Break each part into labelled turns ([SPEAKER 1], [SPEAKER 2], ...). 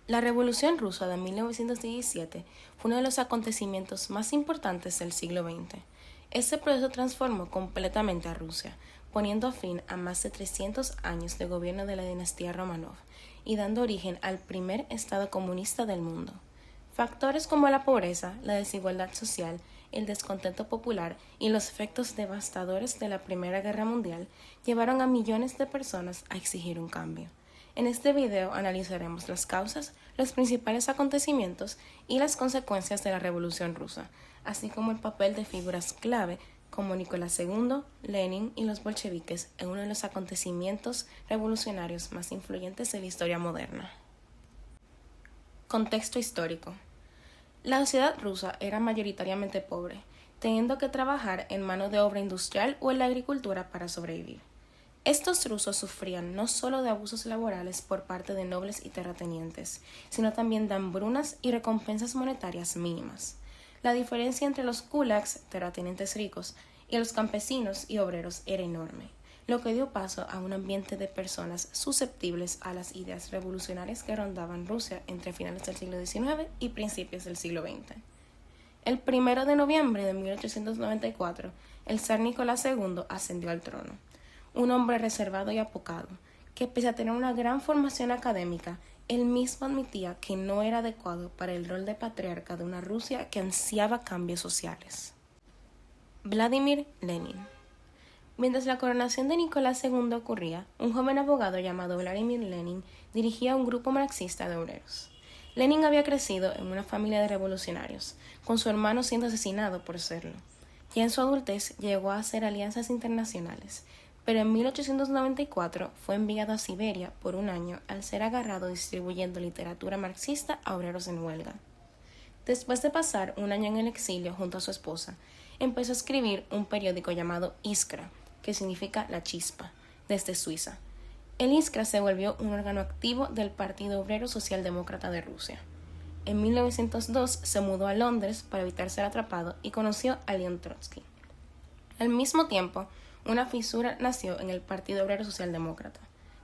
[SPEAKER 1] La Revolución Rusa de 1917 fue uno de los acontecimientos más importantes del siglo XX. Este proceso transformó completamente a Rusia, poniendo fin a más de 300 años de gobierno de la dinastía Romanov y dando origen al primer Estado comunista del mundo. Factores como la pobreza, la desigualdad social, el descontento popular y los efectos devastadores de la Primera Guerra Mundial llevaron a millones de personas a exigir un cambio. En este video analizaremos las causas, los principales acontecimientos y las consecuencias de la Revolución Rusa, así como el papel de figuras clave como Nicolás II, Lenin y los bolcheviques en uno de los acontecimientos revolucionarios más influyentes de la historia moderna. Contexto histórico. La sociedad rusa era mayoritariamente pobre, teniendo que trabajar en mano de obra industrial o en la agricultura para sobrevivir. Estos rusos sufrían no solo de abusos laborales por parte de nobles y terratenientes, sino también de hambrunas y recompensas monetarias mínimas. La diferencia entre los kulaks, terratenientes ricos, y los campesinos y obreros era enorme, lo que dio paso a un ambiente de personas susceptibles a las ideas revolucionarias que rondaban Rusia entre finales del siglo XIX y principios del siglo XX. El 1 de noviembre de 1894, el zar Nicolás II ascendió al trono. Un hombre reservado y apocado, que pese a tener una gran formación académica, él mismo admitía que no era adecuado para el rol de patriarca de una Rusia que ansiaba cambios sociales. Vladimir Lenin. Mientras la coronación de Nicolás II ocurría, un joven abogado llamado Vladimir Lenin dirigía un grupo marxista de obreros. Lenin había crecido en una familia de revolucionarios, con su hermano siendo asesinado por serlo. Ya en su adultez llegó a hacer alianzas internacionales, pero en 1894 fue enviado a Siberia por un año al ser agarrado distribuyendo literatura marxista a obreros en huelga. Después de pasar un año en el exilio junto a su esposa, empezó a escribir un periódico llamado Iskra, que significa la chispa, desde Suiza. El Iskra se volvió un órgano activo del Partido Obrero Socialdemócrata de Rusia. En 1902 se mudó a Londres para evitar ser atrapado y conoció a León Trotsky. Al mismo tiempo, una fisura nació en el Partido Obrero Socialdemócrata.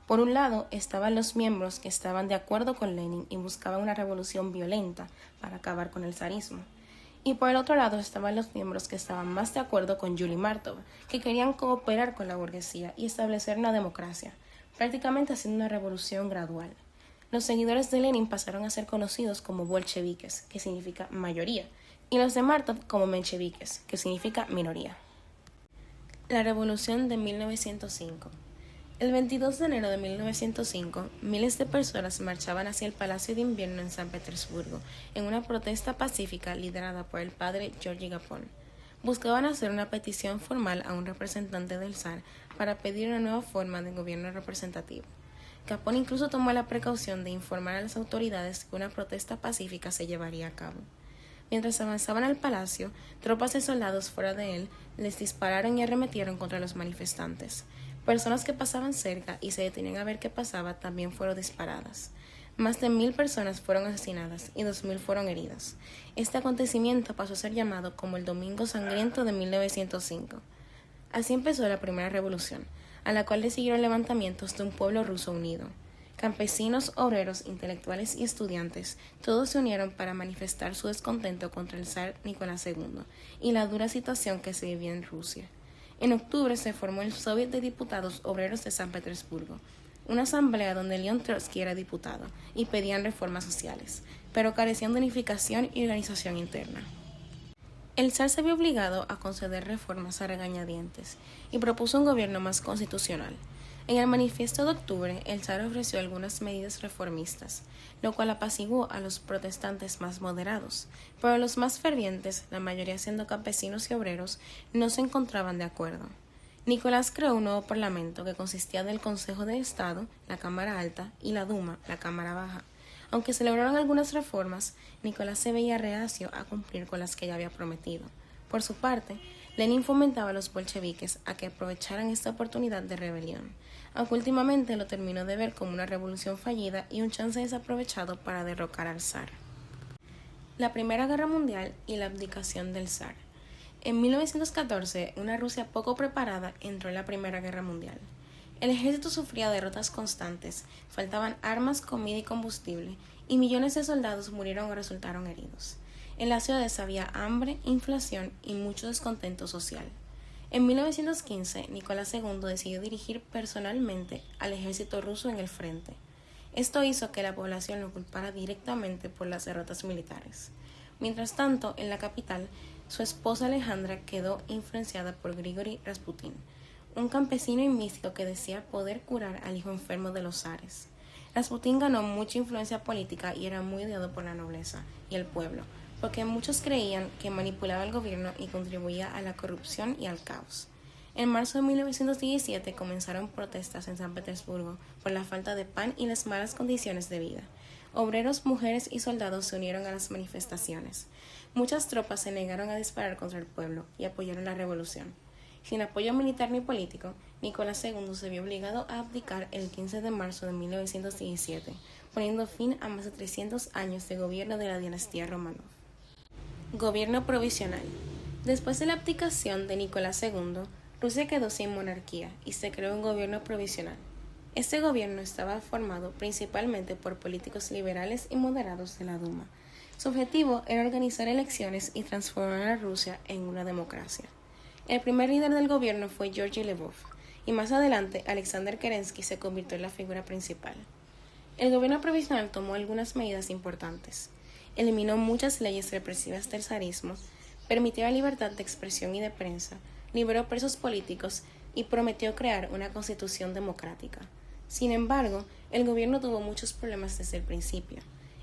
[SPEAKER 1] Por un lado estaban los miembros que estaban de acuerdo con Lenin y buscaban una revolución violenta para acabar con el zarismo. Y por el otro lado estaban los miembros que estaban más de acuerdo con Yuri Martov, que querían cooperar con la burguesía y establecer una democracia, prácticamente haciendo una revolución gradual. Los seguidores de Lenin pasaron a ser conocidos como bolcheviques, que significa mayoría, y los de Martov como mencheviques, que significa minoría. La Revolución de 1905. El 22 de enero de 1905, miles de personas marchaban hacia el Palacio de Invierno en San Petersburgo en una protesta pacífica liderada por el padre Georgy Gapon. Buscaban hacer una petición formal a un representante del zar para pedir una nueva forma de gobierno representativo. Gapon incluso tomó la precaución de informar a las autoridades que una protesta pacífica se llevaría a cabo. Mientras avanzaban al palacio, tropas de soldados fuera de él les dispararon y arremetieron contra los manifestantes. Personas que pasaban cerca y se detenían a ver qué pasaba también fueron disparadas. Más de 1000 personas fueron asesinadas y 2000 fueron heridas. Este acontecimiento pasó a ser llamado como el Domingo Sangriento de 1905. Así empezó la primera revolución, a la cual le siguieron levantamientos de un pueblo ruso unido. Campesinos, obreros, intelectuales y estudiantes, todos se unieron para manifestar su descontento contra el zar Nicolás II y la dura situación que se vivía en Rusia. En octubre se formó el Soviet de Diputados Obreros de San Petersburgo, una asamblea donde León Trotsky era diputado y pedían reformas sociales, pero carecían de unificación y organización interna. El zar se vio obligado a conceder reformas a regañadientes y propuso un gobierno más constitucional. En el manifiesto de octubre, el zar ofreció algunas medidas reformistas, lo cual apaciguó a los protestantes más moderados, pero los más fervientes, la mayoría siendo campesinos y obreros, no se encontraban de acuerdo. Nicolás creó un nuevo parlamento que consistía del Consejo de Estado, la Cámara Alta, y la Duma, la Cámara Baja. Aunque se lograron algunas reformas, Nicolás se veía reacio a cumplir con las que ya había prometido. Por su parte, Lenin fomentaba a los bolcheviques a que aprovecharan esta oportunidad de rebelión, aunque últimamente lo terminó de ver como una revolución fallida y un chance desaprovechado para derrocar al zar. La Primera Guerra Mundial y la abdicación del zar. En 1914, una Rusia poco preparada entró en la Primera Guerra Mundial. El ejército sufría derrotas constantes, faltaban armas, comida y combustible, y millones de soldados murieron o resultaron heridos. En las ciudades había hambre, inflación y mucho descontento social. En 1915, Nicolás II decidió dirigir personalmente al ejército ruso en el frente. Esto hizo que la población lo culpara directamente por las derrotas militares. Mientras tanto, en la capital, su esposa Alejandra quedó influenciada por Grigori Rasputin, un campesino y místico que decía poder curar al hijo enfermo de los zares. Rasputin ganó mucha influencia política y era muy odiado por la nobleza y el pueblo, porque muchos creían que manipulaba el gobierno y contribuía a la corrupción y al caos. En marzo de 1917 comenzaron protestas en San Petersburgo por la falta de pan y las malas condiciones de vida. Obreros, mujeres y soldados se unieron a las manifestaciones. Muchas tropas se negaron a disparar contra el pueblo y apoyaron la revolución. Sin apoyo militar ni político, Nicolás II se vio obligado a abdicar el 15 de marzo de 1917, poniendo fin a más de 300 años de gobierno de la dinastía Romanov. Gobierno provisional. Después de la abdicación de Nicolás II, Rusia quedó sin monarquía y se creó un gobierno provisional. Este gobierno estaba formado principalmente por políticos liberales y moderados de la Duma. Su objetivo era organizar elecciones y transformar a Rusia en una democracia. El primer líder del gobierno fue Georgy Lvov, y más adelante Alexander Kerensky se convirtió en la figura principal. El gobierno provisional tomó algunas medidas importantes. Eliminó muchas leyes represivas del zarismo, permitió la libertad de expresión y de prensa, liberó presos políticos y prometió crear una constitución democrática. Sin embargo, el gobierno tuvo muchos problemas desde el principio.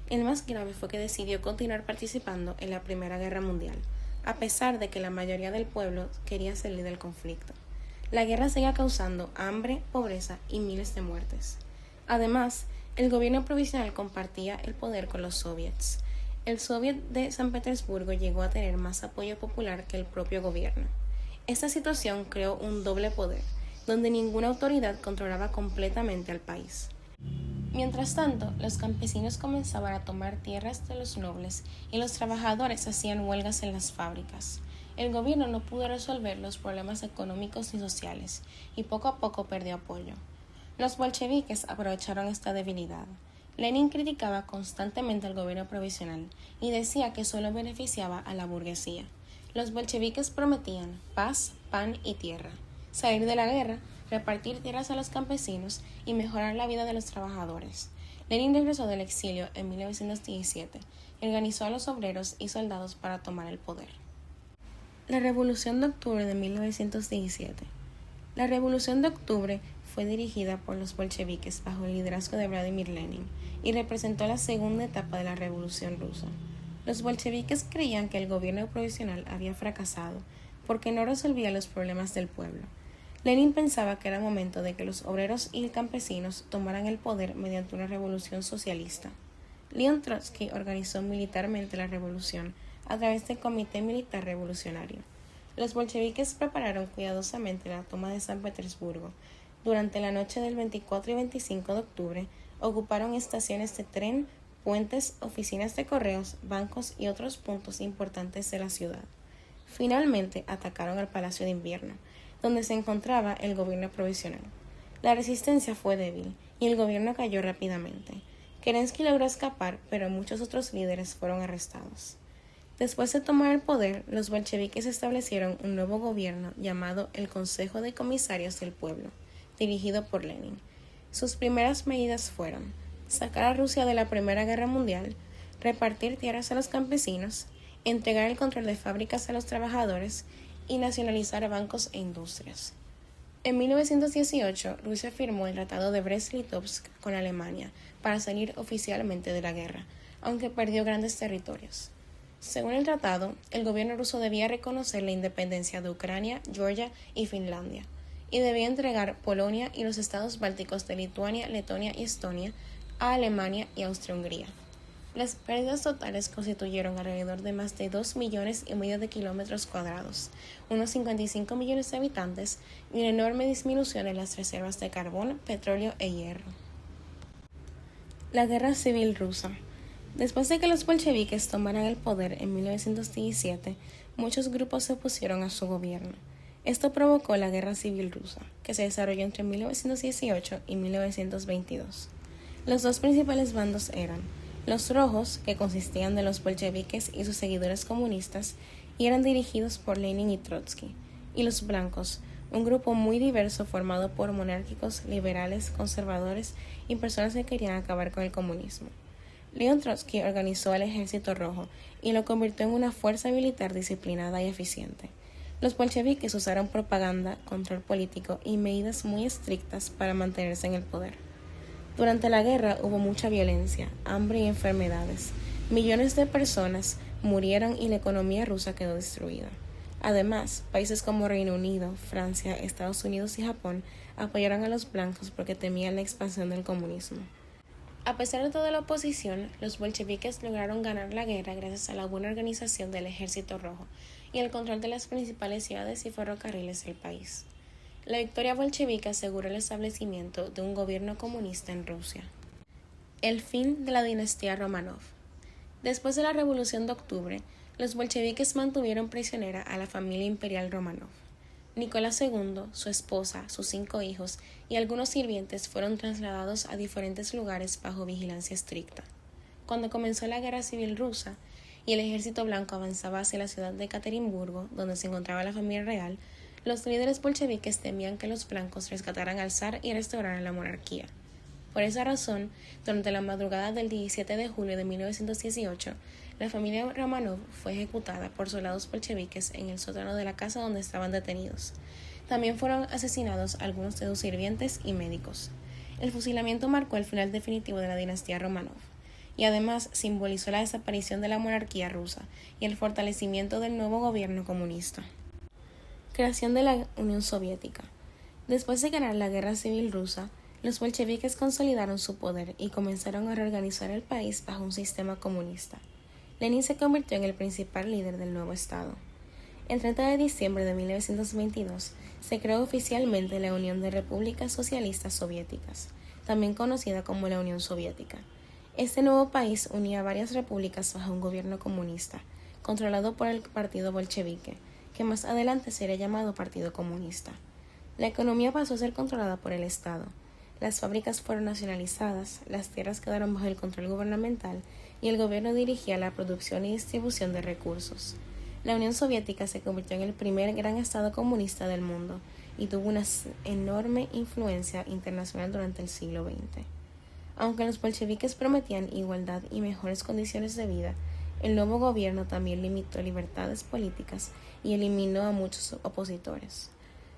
[SPEAKER 1] El más grave fue que decidió continuar participando en la Primera Guerra Mundial, a pesar de que la mayoría del pueblo quería salir del conflicto. La guerra seguía causando hambre, pobreza y miles de muertes. Además, el gobierno provisional compartía el poder con los soviets. El Soviet de San Petersburgo llegó a tener más apoyo popular que el propio gobierno. Esta situación creó un doble poder, donde ninguna autoridad controlaba completamente al país. Mientras tanto, los campesinos comenzaban a tomar tierras de los nobles y los trabajadores hacían huelgas en las fábricas. El gobierno no pudo resolver los problemas económicos y sociales y poco a poco perdió apoyo. Los bolcheviques aprovecharon esta debilidad. Lenin criticaba constantemente al gobierno provisional y decía que solo beneficiaba a la burguesía. Los bolcheviques prometían paz, pan y tierra, salir de la guerra, repartir tierras a los campesinos y mejorar la vida de los trabajadores. Lenin regresó del exilio en 1917 y organizó a los obreros y soldados para tomar el poder. La Revolución de Octubre de 1917. La Revolución de Octubre fue dirigida por los bolcheviques bajo el liderazgo de Vladimir Lenin y representó la segunda etapa de la Revolución rusa. Los bolcheviques creían que el gobierno provisional había fracasado porque no resolvía los problemas del pueblo. Lenin pensaba que era momento de que los obreros y campesinos tomaran el poder mediante una revolución socialista. León Trotsky organizó militarmente la revolución a través del Comité Militar Revolucionario. Los bolcheviques prepararon cuidadosamente la toma de San Petersburgo. Durante la noche del 24 y 25 de octubre, ocuparon estaciones de tren, puentes, oficinas de correos, bancos y otros puntos importantes de la ciudad. Finalmente, atacaron el Palacio de Invierno, donde se encontraba el gobierno provisional. La resistencia fue débil y el gobierno cayó rápidamente. Kerensky logró escapar, pero muchos otros líderes fueron arrestados. Después de tomar el poder, los bolcheviques establecieron un nuevo gobierno llamado el Consejo de Comisarios del Pueblo, dirigido por Lenin. Sus primeras medidas fueron sacar a Rusia de la Primera Guerra Mundial, repartir tierras a los campesinos, entregar el control de fábricas a los trabajadores y nacionalizar bancos e industrias. En 1918, Rusia firmó el Tratado de Brest-Litovsk con Alemania para salir oficialmente de la guerra, aunque perdió grandes territorios. Según el tratado, el gobierno ruso debía reconocer la independencia de Ucrania, Georgia y Finlandia, y debía entregar Polonia y los estados bálticos de Lituania, Letonia y Estonia a Alemania y Austria-Hungría. Las pérdidas totales constituyeron alrededor de más de 2,5 millones de kilómetros cuadrados, unos 55 millones de habitantes y una enorme disminución en las reservas de carbón, petróleo e hierro. La Guerra Civil Rusa. Después de que los bolcheviques tomaran el poder en 1917, muchos grupos se opusieron a su gobierno. Esto provocó la Guerra Civil Rusa, que se desarrolló entre 1918 y 1922. Los dos principales bandos eran los rojos, que consistían de los bolcheviques y sus seguidores comunistas, y eran dirigidos por Lenin y Trotsky, y los blancos, un grupo muy diverso formado por monárquicos, liberales, conservadores y personas que querían acabar con el comunismo. Leon Trotsky organizó el Ejército Rojo y lo convirtió en una fuerza militar disciplinada y eficiente. Los bolcheviques usaron propaganda, control político y medidas muy estrictas para mantenerse en el poder. Durante la guerra hubo mucha violencia, hambre y enfermedades. Millones de personas murieron y la economía rusa quedó destruida. Además, países como Reino Unido, Francia, Estados Unidos y Japón apoyaron a los blancos porque temían la expansión del comunismo. A pesar de toda la oposición, los bolcheviques lograron ganar la guerra gracias a la buena organización del Ejército Rojo y el control de las principales ciudades y ferrocarriles del país. La victoria bolchevique aseguró el establecimiento de un gobierno comunista en Rusia. El fin de la dinastía Romanov. Después de la Revolución de Octubre, los bolcheviques mantuvieron prisionera a la familia imperial Romanov. Nicolás II, su esposa, sus 5 hijos y algunos sirvientes fueron trasladados a diferentes lugares bajo vigilancia estricta. Cuando comenzó la Guerra Civil Rusa y el ejército blanco avanzaba hacia la ciudad de Ekaterimburgo, donde se encontraba la familia real, los líderes bolcheviques temían que los blancos rescataran al zar y restauraran la monarquía. Por esa razón, durante la madrugada del 17 de julio de 1918, la familia Romanov fue ejecutada por soldados bolcheviques en el sótano de la casa donde estaban detenidos. También fueron asesinados algunos de sus sirvientes y médicos. El fusilamiento marcó el final definitivo de la dinastía Romanov y además simbolizó la desaparición de la monarquía rusa y el fortalecimiento del nuevo gobierno comunista. Creación de la Unión Soviética. Después de ganar la Guerra Civil Rusa, los bolcheviques consolidaron su poder y comenzaron a reorganizar el país bajo un sistema comunista. Lenin se convirtió en el principal líder del nuevo Estado. El 30 de diciembre de 1922 se creó oficialmente la Unión de Repúblicas Socialistas Soviéticas, también conocida como la Unión Soviética. Este nuevo país unía varias repúblicas bajo un gobierno comunista, controlado por el partido bolchevique, que más adelante sería llamado Partido Comunista. La economía pasó a ser controlada por el Estado. Las fábricas fueron nacionalizadas, las tierras quedaron bajo el control gubernamental y el gobierno dirigía la producción y distribución de recursos. La Unión Soviética se convirtió en el primer gran estado comunista del mundo y tuvo una enorme influencia internacional durante el siglo XX. Aunque los bolcheviques prometían igualdad y mejores condiciones de vida, el nuevo gobierno también limitó libertades políticas y eliminó a muchos opositores.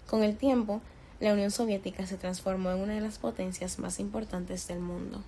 [SPEAKER 1] Con el tiempo, la Unión Soviética se transformó en una de las potencias más importantes del mundo.